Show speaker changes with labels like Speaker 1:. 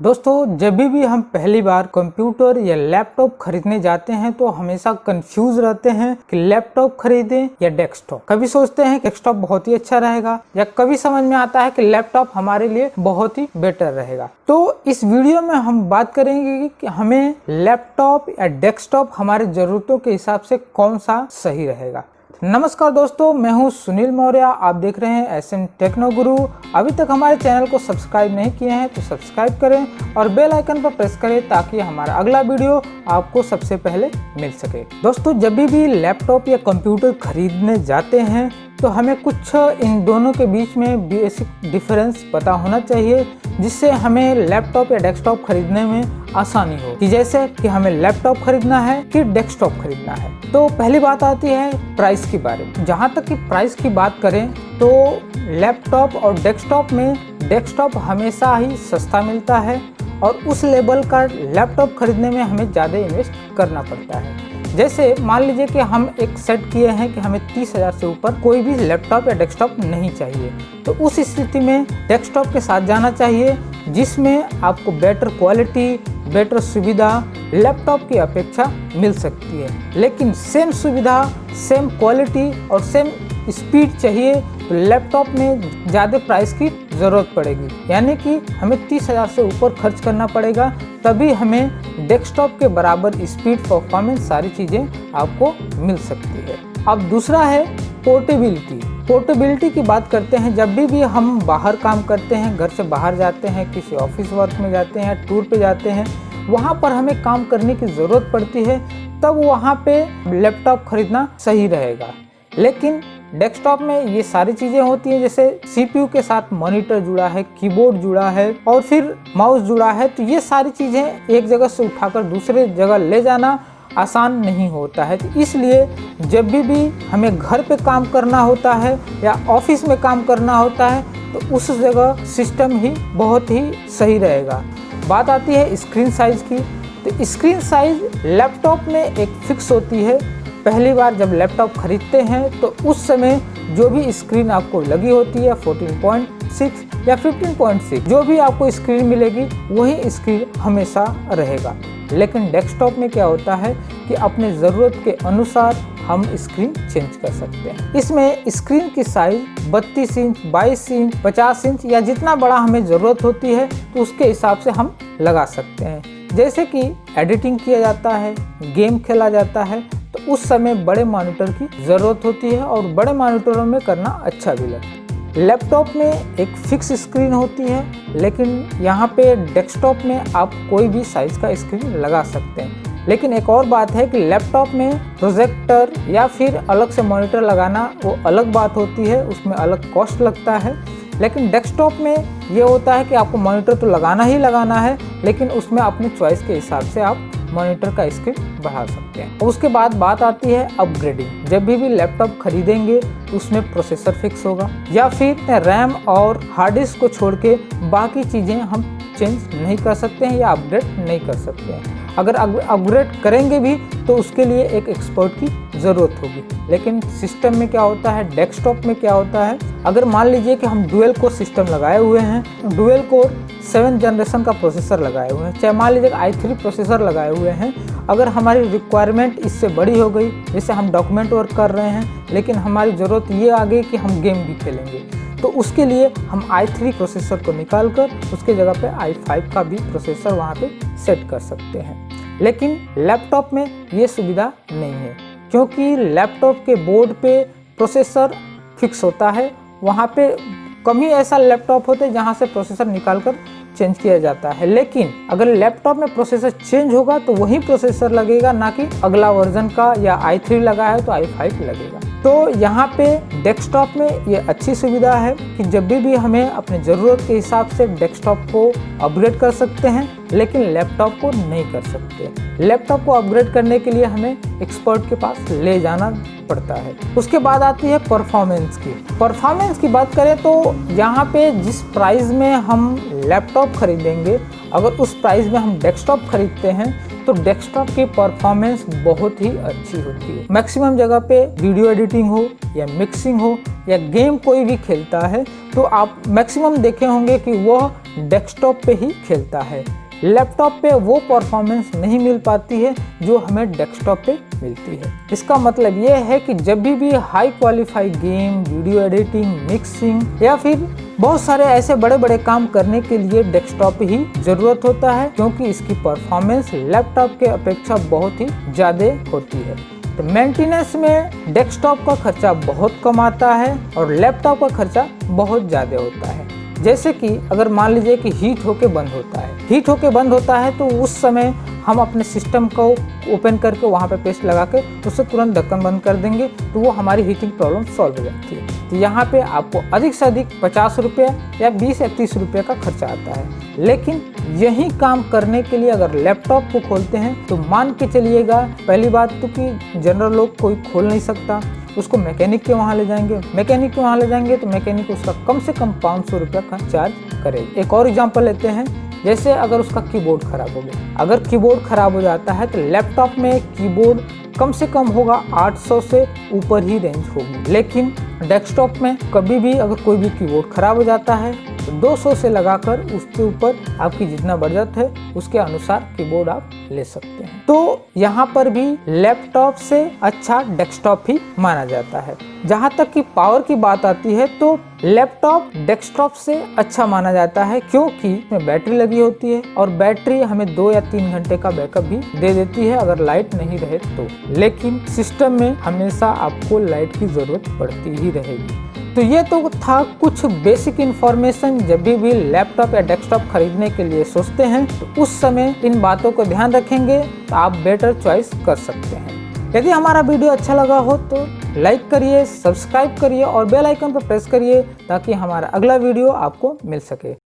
Speaker 1: दोस्तों, जब भी हम पहली बार कंप्यूटर या लैपटॉप खरीदने जाते हैं तो हमेशा कंफ्यूज रहते हैं कि लैपटॉप खरीदें या डेस्कटॉप। कभी सोचते हैं कि डेस्कटॉप बहुत ही अच्छा रहेगा या कभी समझ में आता है कि लैपटॉप हमारे लिए बहुत ही बेटर रहेगा। तो इस वीडियो में हम बात करेंगे कि हमें लैपटॉप या डेस्कटॉप हमारे जरूरतों के हिसाब से कौन सा सही रहेगा। नमस्कार दोस्तों, मैं हूं सुनील मौर्य। आप देख रहे हैं एसएम टेक्नो गुरु। अभी तक हमारे चैनल को सब्सक्राइब नहीं किए हैं तो सब्सक्राइब करें और बेल आइकन पर प्रेस करें ताकि हमारा अगला वीडियो आपको सबसे पहले मिल सके। दोस्तों, जब भी लैपटॉप या कंप्यूटर खरीदने जाते हैं तो हमें कुछ इन दोनों के बीच में बेसिक डिफरेंस पता होना चाहिए, जिससे हमें लैपटॉप या डेस्कटॉप खरीदने में आसानी हो कि जैसे कि हमें लैपटॉप खरीदना है कि डेस्कटॉप खरीदना है। तो पहली बात आती है प्राइस के बारे में। जहाँ तक कि प्राइस की बात करें तो लैपटॉप और डेस्कटॉप में डेस्कटॉप हमेशा ही सस्ता मिलता है और उस लेवल का लैपटॉप खरीदने में हमें ज़्यादा इन्वेस्ट करना पड़ता है। जैसे मान लीजिए कि हम एक सेट किए हैं कि हमें 30,000 से ऊपर कोई भी लैपटॉप या डेस्कटॉप नहीं चाहिए, तो उस स्थिति में डेस्कटॉप के साथ जाना चाहिए जिसमें आपको बेटर क्वालिटी, बेटर सुविधा लैपटॉप की अपेक्षा मिल सकती है। लेकिन सेम सुविधा, सेम क्वालिटी और सेम स्पीड चाहिए तो लैपटॉप में ज़्यादा प्राइस की ज़रूरत पड़ेगी, यानी कि हमें 30,000 से ऊपर खर्च करना पड़ेगा, तभी हमें डेस्कटॉप के बराबर स्पीड, परफॉर्मेंस सारी चीज़ें आपको मिल सकती है। अब दूसरा है पोर्टेबिलिटी। पोर्टेबिलिटी की बात करते हैं। जब भी हम बाहर काम करते हैं, घर से बाहर जाते हैं, किसी ऑफिस वर्क में जाते हैं, टूर पे जाते हैं, वहाँ पर हमें काम करने की ज़रूरत पड़ती है, तब वहाँ पे लैपटॉप खरीदना सही रहेगा। लेकिन डेस्कटॉप में ये सारी चीज़ें होती हैं, जैसे सीपीयू के साथ मॉनिटर जुड़ा है, कीबोर्ड जुड़ा है और फिर माउस जुड़ा है, तो ये सारी चीज़ें एक जगह से उठाकर दूसरे जगह ले जाना आसान नहीं होता है। तो इसलिए जब भी हमें घर पे काम करना होता है या ऑफिस में काम करना होता है तो उस जगह सिस्टम ही बहुत ही सही रहेगा। बात आती है स्क्रीन साइज़ की। तो स्क्रीन साइज़ लैपटॉप में एक फिक्स होती है। पहली बार जब लैपटॉप खरीदते हैं तो उस समय जो भी स्क्रीन आपको लगी होती है 14.6 या 15.6, जो भी आपको स्क्रीन मिलेगी वही स्क्रीन हमेशा रहेगा। लेकिन डेस्कटॉप में क्या होता है कि अपने ज़रूरत के अनुसार हम स्क्रीन चेंज कर सकते हैं। इसमें स्क्रीन की साइज 32 इंच, 22 इंच, 50 इंच या जितना बड़ा हमें ज़रूरत होती है तो उसके हिसाब से हम लगा सकते हैं। जैसे कि एडिटिंग किया जाता है, गेम खेला जाता है, तो उस समय बड़े मॉनिटर की ज़रूरत होती है और बड़े मॉनिटरों में करना अच्छा भी लगता है। लैपटॉप में एक फिक्स स्क्रीन होती है, लेकिन यहाँ पे डेस्कटॉप में आप कोई भी साइज़ का स्क्रीन लगा सकते हैं। लेकिन एक और बात है कि लैपटॉप में प्रोजेक्टर या फिर अलग से मॉनिटर लगाना वो अलग बात होती है, उसमें अलग कॉस्ट लगता है। लेकिन डेस्कटॉप में ये होता है कि आपको मॉनिटर तो लगाना ही लगाना है, लेकिन उसमें अपने चॉइस के हिसाब से आप मॉनिटर का स्क्रीन बढ़ा सकते हैं। उसके बाद बात आती है अपग्रेडिंग। जब भी लैपटॉप खरीदेंगे तो उसमें प्रोसेसर फिक्स होगा या फिर रैम और हार्ड डिस्क को छोड़ के बाकी चीज़ें हम चेंज नहीं कर सकते हैं या अपग्रेड नहीं कर सकते हैं। अगर अपग्रेड करेंगे भी तो उसके लिए एक एक्सपर्ट की ज़रूरत होगी। लेकिन सिस्टम में क्या होता है, डेस्कटॉप में क्या होता है, अगर मान लीजिए कि हम डुअल कोर सिस्टम लगाए हुए हैं, डुअल कोर 7 जनरेशन का प्रोसेसर लगाए हुए हैं, चाहे मान लीजिए i3 प्रोसेसर लगाए हुए हैं, अगर हमारी रिक्वायरमेंट इससे बड़ी हो गई, जैसे हम डॉक्यूमेंट वर्क कर रहे हैं लेकिन हमारी ज़रूरत ये आ गई कि हम गेम भी खेलेंगे, तो उसके लिए हम i3 प्रोसेसर को निकाल कर उसके जगह पे i5 का भी प्रोसेसर वहाँ पे सेट कर सकते हैं। लेकिन लैपटॉप में ये सुविधा नहीं है, क्योंकि लैपटॉप के बोर्ड पे प्रोसेसर फिक्स होता है। वहाँ पे कम ही ऐसा लैपटॉप होते हैं जहाँ से प्रोसेसर निकाल कर चेंज किया जाता है। लेकिन अगर लैपटॉप में प्रोसेसर चेंज होगा तो वही प्रोसेसर लगेगा, ना कि अगला वर्जन का या i3 लगा है तो i5 लगेगा। तो यहाँ पे डेस्कटॉप में ये अच्छी सुविधा है कि जब भी हमें अपने ज़रूरत के हिसाब से डेस्कटॉप को अपग्रेड कर सकते हैं, लेकिन लैपटॉप को नहीं कर सकते। लैपटॉप को अपग्रेड करने के लिए हमें एक्सपर्ट के पास ले जाना पड़ता है। उसके बाद आती है परफॉर्मेंस की। परफॉर्मेंस की बात करें तो यहाँ पे जिस प्राइस में हम लैपटॉप खरीदेंगे, अगर उस प्राइस में हम डेस्कटॉप खरीदते हैं तो डेस्कटॉप की परफॉर्मेंस बहुत ही अच्छी होती है। मैक्सिमम जगह पे वीडियो एडिटिंग हो या मिक्सिंग हो या गेम कोई भी खेलता है तो आप मैक्सिमम देखे होंगे कि वह डेस्कटॉप पे ही खेलता है। लैपटॉप पे वो परफॉर्मेंस नहीं मिल पाती है जो हमें डेस्कटॉप पे मिलती है। इसका मतलब ये है कि जब भी high qualify game, video editing, mixing या फिर बहुत सारे ऐसे बड़े बड़े काम करने के लिए डेस्कटॉप ही जरूरत होता है, क्योंकि इसकी परफॉर्मेंस लैपटॉप के अपेक्षा बहुत ही ज़्यादा होती है। तो मेंटेनेंस में डेस्कटॉप का खर्चा बहुत कम आता है और लैपटॉप का खर्चा बहुत ज़्यादा होता है। जैसे कि अगर मान लीजिए कि हीट होके बंद होता है तो उस समय हम अपने सिस्टम को ओपन करके वहाँ पे पेस्ट लगा के उससे तुरंत ढक्कन बंद कर देंगे तो वो हमारी हीटिंग प्रॉब्लम सॉल्व हो जाती है। तो यहाँ पे आपको अधिक से अधिक 50 रुपये या 20 या 30 रुपये का खर्चा आता है। लेकिन यही काम करने के लिए अगर लैपटॉप को खोलते हैं तो मान के चलिएगा, पहली बात तो कि जनरल लोग कोई खोल नहीं सकता, उसको मैकेनिक के वहाँ ले जाएंगे तो मैकेनिक उसका कम से कम 500 रुपये का चार्ज करेगा। एक और एग्जांपल लेते हैं, जैसे अगर उसका कीबोर्ड खराब हो गया, अगर कीबोर्ड खराब हो जाता है तो लैपटॉप में कीबोर्ड कम से कम होगा 800 से ऊपर ही रेंज होगी। लेकिन डेस्कटॉप में कभी भी अगर कोई भी कीबोर्ड खराब हो जाता है तो 200 से लगाकर उसके ऊपर आपकी जितना बजट है उसके अनुसार कीबोर्ड आप ले सकते हैं। तो यहाँ पर भी लैपटॉप से अच्छा डेस्कटॉप ही माना जाता है। जहाँ तक कि पावर की बात आती है तो लैपटॉप डेस्कटॉप से अच्छा माना जाता है, क्योंकि इसमें बैटरी लगी होती है और बैटरी हमें 2 या 3 घंटे का बैकअप भी दे देती है अगर लाइट नहीं रहे तो। लेकिन सिस्टम में हमेशा आपको लाइट की जरूरत पड़ती ही रहेगी। तो ये तो था कुछ बेसिक इन्फॉर्मेशन। जब भी लैपटॉप या डेस्कटॉप खरीदने के लिए सोचते हैं तो उस समय इन बातों को ध्यान रखेंगे तो आप बेटर चॉइस कर सकते हैं। यदि हमारा वीडियो अच्छा लगा हो तो लाइक करिए, सब्सक्राइब करिए और बेल आइकन पर प्रेस करिए ताकि हमारा अगला वीडियो आपको मिल सके।